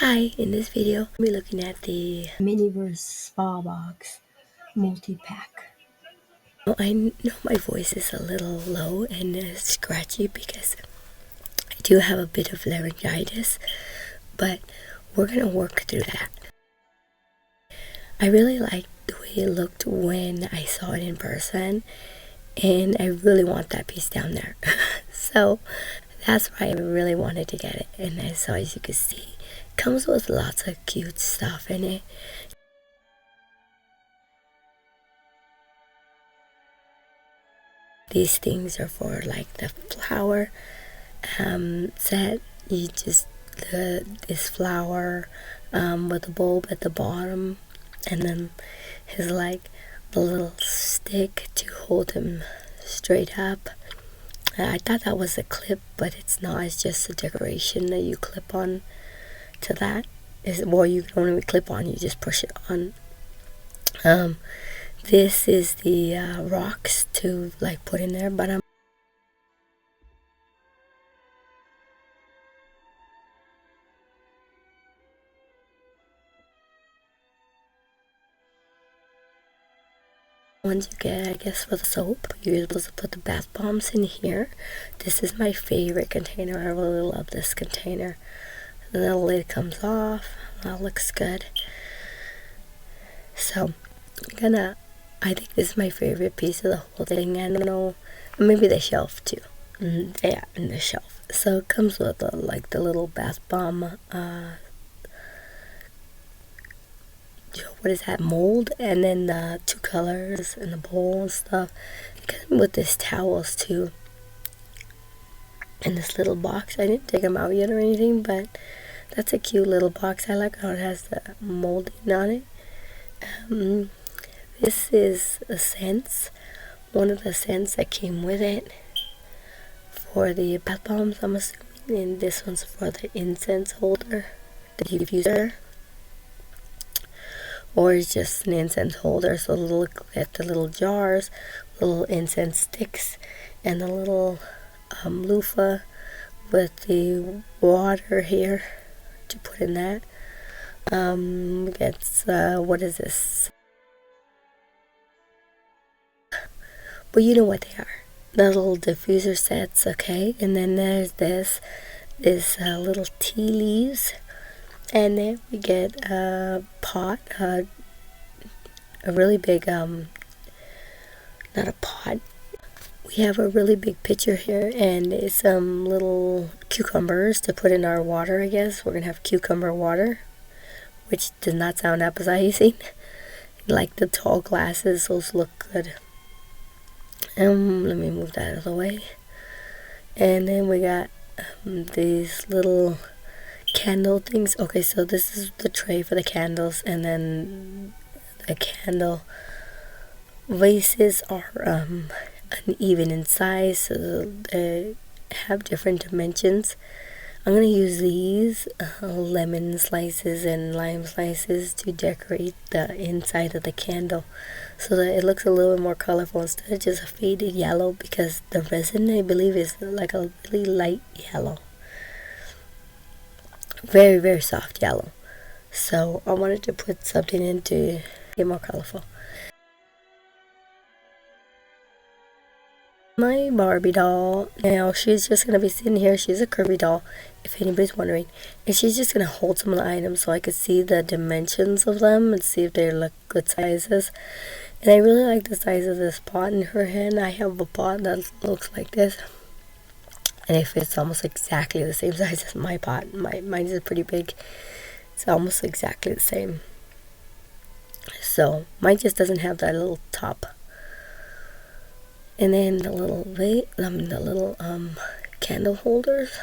Hi, in this video, we'll be looking at the Miniverse Spa box multi-pack. Well, I know my voice is a little low and scratchy because I do have a bit of laryngitis, but we're going to work through that. I really liked the way it looked when I saw it in person, and I really want that piece down there. So that's why I really wanted to get it. And as you can see, it comes with lots of cute stuff in it. These things are for like the flower set. You just this flower with a bulb at the bottom, and then his like the little stick to hold him straight up. I thought that was a clip, but it's not. It's just a decoration that you clip on to that. Well, you don't even clip on, you just push it on. This is the rocks to like put in there, but once you get, I guess, for the soap, you're supposed to put the bath bombs in here. This is my favorite container. I really love this container. And the lid comes off. That looks good. So, I think this is my favorite piece of the whole thing. I don't know, maybe the shelf too. Yeah, and the shelf. So it comes with like the little bath bomb, what is that, mold, and then the two colors and the bowl and stuff. It comes with this towels too. In this little box. I didn't take them out yet or anything, but that's a cute little box. I like how it has the molding on it. This is a scent, one of the scents that came with it for the bath bombs, I'm assuming, and this one's for the incense holder, the diffuser, or it's just an incense holder. So look at the little jars, little incense sticks, and the little loofah with the water here to put in that. It's what is this? But you know what they are. The little diffuser sets, okay? And then there's this little tea leaves. And then we get a pot, a really big, not a pot. We have a really big pitcher here, and some little cucumbers to put in our water, I guess. We're going to have cucumber water, which does not sound appetizing. Like the tall glasses, those look good. Let me move that out of the way. And then we got these little candle things. Okay, so this is the tray for the candles, and then the candle vases are uneven in size, so they have different dimensions. I'm going to use these lemon slices and lime slices to decorate the inside of the candle so that it looks a little bit more colorful instead of just a faded yellow, because the resin, I believe, is like a really light yellow. Very, very soft yellow. So I wanted to put something in to get more colorful. My Barbie doll, now she's just going to be sitting here. She's a curvy doll, if anybody's wondering. And she's just going to hold some of the items so I could see the dimensions of them and see if they look good sizes. And I really like the size of this pot in her hand. I have a pot that looks like this, and it fits almost exactly the same size as my pot. Mine is pretty big. It's almost exactly the same. So mine just doesn't have that little top. And then the little candle holders.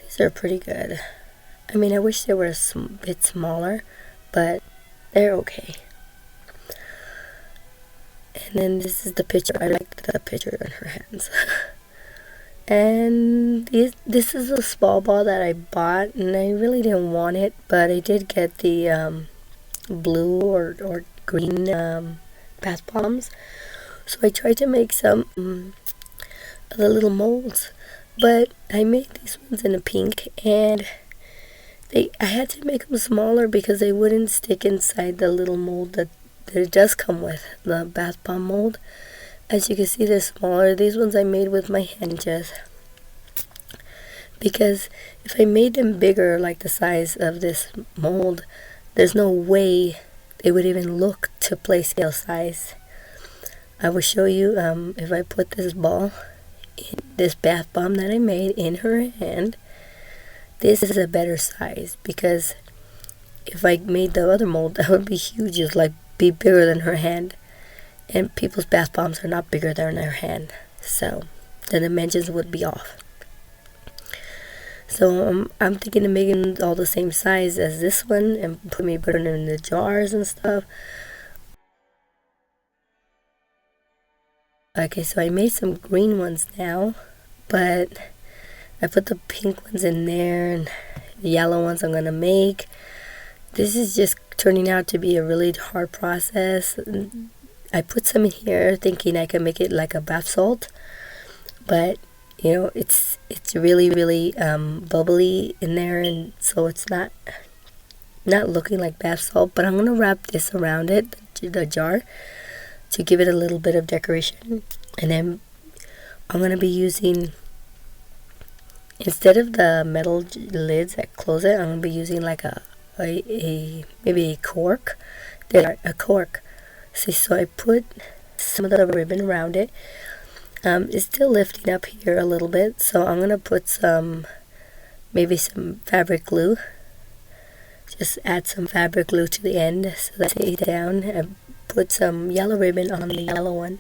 These are pretty good. I mean, I wish they were a bit smaller, but they're okay. And then this is the picture. I like the picture in her hands. And this is a small ball that I bought, and I really didn't want it, but I did get the blue or green bath bombs. So I tried to make some of the little molds, but I made these ones in a pink, and I had to make them smaller because they wouldn't stick inside the little mold that it does come with, the bath bomb mold. As you can see, they're smaller. These ones I made with my hand just because if I made them bigger, like the size of this mold, there's no way it would even look to play scale size. I will show you if I put this ball in this bath bomb that I made in her hand. This is a better size because if I made the other mold, that would be huge. It's like be bigger than her hand, and people's bath bombs are not bigger than their hand, so the dimensions would be off. So I'm thinking of making all the same size as this one and putting them in the jars and stuff. Okay, so I made some green ones now, but I put the pink ones in there and the yellow ones I'm gonna make. This is just turning out to be a really hard process. I put some in here thinking I can make it like a bath salt, but you know, it's really bubbly in there, and so it's not looking like bath salt. But I'm gonna wrap this around it, the jar, to give it a little bit of decoration. And then I'm gonna be using, instead of the metal lids that close it, I'm gonna be using like maybe a cork. A cork. See, so I put some of the ribbon around it. It's still lifting up here a little bit, so I'm gonna put maybe some fabric glue. Just add some fabric glue to the end so that it stays down. I put some yellow ribbon on the yellow one,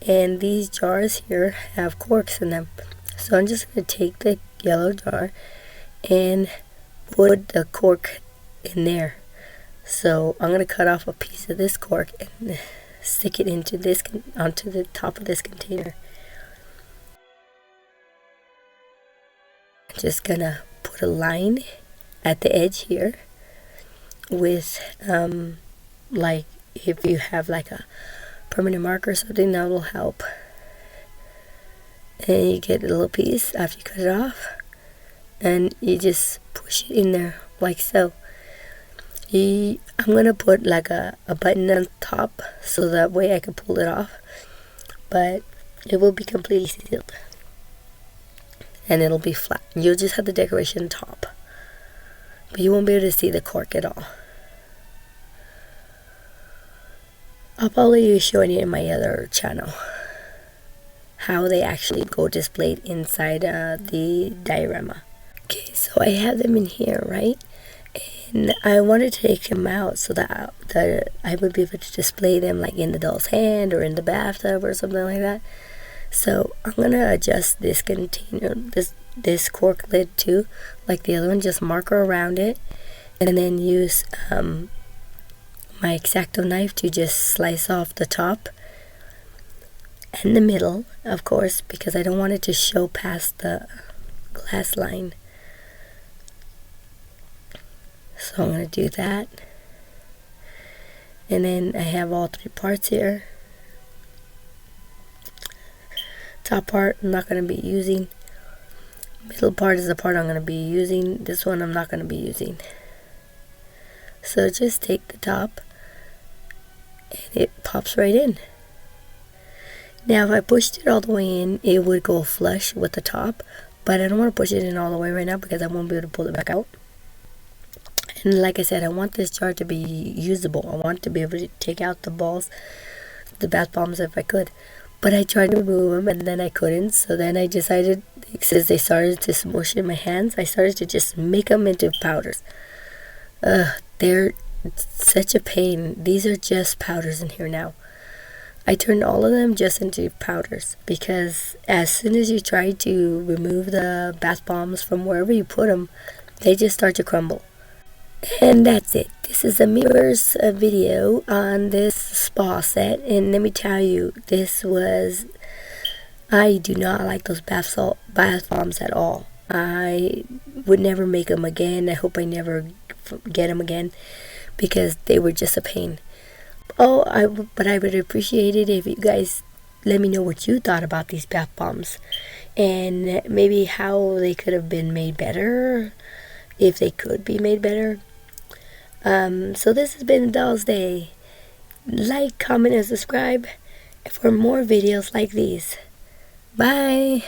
and these jars here have corks in them. So I'm just gonna take the yellow jar and put the cork in there. So I'm gonna cut off a piece of this cork and stick it into onto the top of this container. Just gonna put a line at the edge here with like if you have like a permanent marker or something, that will help. And you get a little piece after you cut it off, and you just push it in there like so. I'm gonna put like a button on top so that way I can pull it off, but it will be completely sealed and it'll be flat. You'll just have the decoration top, but you won't be able to see the cork at all. I'll probably be showing it in my other channel how they actually go displayed inside the diorama. Okay, so I have them in here, right? And I wanted to take them out so that I would be able to display them like in the doll's hand or in the bathtub or something like that. So I'm gonna adjust this container, this cork lid too, like the other one. Just marker around it, and then use my X-Acto knife to just slice off the top and the middle, of course, because I don't want it to show past the glass line. So I'm going to do that. And then I have all three parts here. Top part I'm not going to be using. Middle part is the part I'm going to be using. This one I'm not going to be using. So just take the top and it pops right in. Now if I pushed it all the way in, it would go flush with the top, but I don't want to push it in all the way right now because I won't be able to pull it back out. And like I said, I want this jar to be usable. I want to be able to take out the balls, the bath bombs if I could. But I tried to remove them and then I couldn't. So then I decided, since they started to smush in my hands, I started to just make them into powders. They're such a pain. These are just powders in here now. I turned all of them just into powders because as soon as you try to remove the bath bombs from wherever you put them, they just start to crumble. And that's it. This is a Miniverse video on this spa set, and let me tell you, I do not like those bath bombs at all. I would never make them again. I hope I never get them again because they were just a pain. But I would appreciate it if you guys let me know what you thought about these bath bombs and maybe how they could have been made better. if they could be made better. So this has been Doll's Day. Like, comment, and subscribe for more videos like these. Bye.